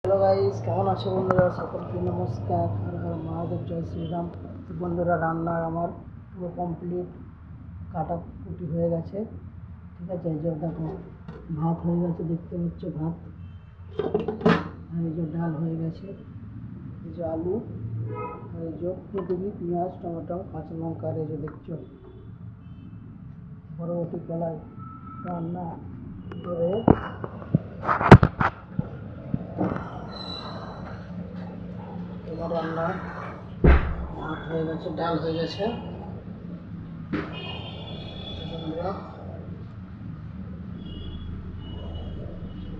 Hello guys, কেমন আছো বন্ধুরা? সকলকে নমস্কার। হর হর মহাদেব, জয় শ্রীরাম। বন্ধুরা, রান্নার আমার পুরো কমপ্লিট, কাটাকুটি হয়ে গেছে। ঠিক আছে, এই যে দেখো ভাত হয়ে গেছে, দেখতে পাচ্ছ ভাত। আর এই যে ডাল হয়ে গেছে, এই যে আলু, আর এই যে ফুলকপি, পেঁয়াজ, টমেটো, কাঁচা লঙ্কা, আর এই যে দেখছো বরবটি কলাই রান্না করে এবার রান্না ভাত হয়ে গেছে, ডাল হয়ে গেছে।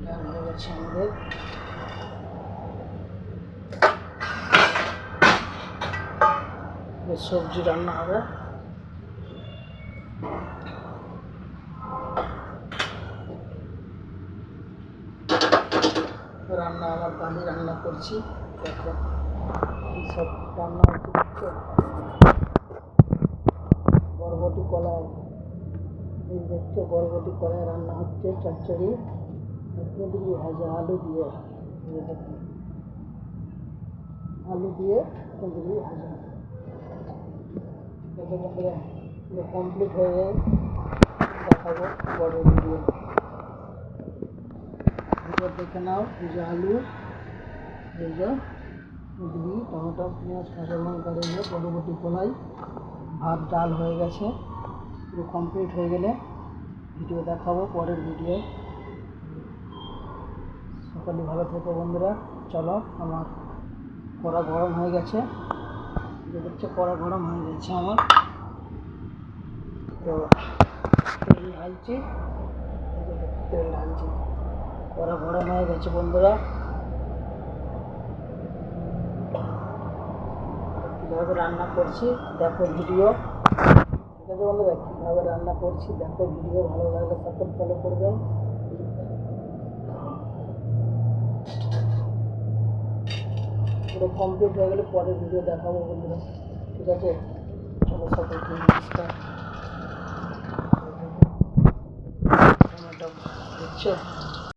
ডাল হয়ে গেছে আমাদের। সবজি রান্না হবে। রান্না আমার বাড়ি রান্না করছি, দেখো সব রান্না হচ্ছে। দেখছো বরবটি কলাই, এই দেখছো বরবটি কলাই রান্না হচ্ছে। চচ্চড়ি, কুঁদরি ভাজা আলু দিয়ে, আলু দিয়ে কুঁদরি ভাজা। কমপ্লিট হয়ে যায়, দেখাবো বড় ভিডিও দেখে নাও। এই যে আলু, এই যে কুঁদরি, টমেটো, পেঁয়াজ, কাঁচা লঙ্কা, এই যে বরবটি কলাই, ভাত ডাল হয়ে গেছে। পুরো কমপ্লিট হয়ে গেলে ভিডিও দেখাবো, পরের ভিডিও। সকলে ভালো থেকো বন্ধুরা। চলো, আমার কড়া গরম হয়ে গেছে, দেখছো কড়া গরম হয়ে গেছে আমার। তো তেল ঢালছি, তেল ঢালছি, কড়া গরম হয়ে গেছে বন্ধুরা। কীভাবে রান্না করছি দেখো ভিডিও। ঠিক আছে বন্ধুরা, কীভাবে রান্না করছি দেখো ভিডিও। ভালো লাগলে সাপোর্ট ফলো করবেন। পুরো কমপ্লিট হয়ে গেলে পরের ভিডিও দেখাবো বন্ধুরা। ঠিক আছে, চলো সকলকে নমস্কার। টমেটো দেখছো।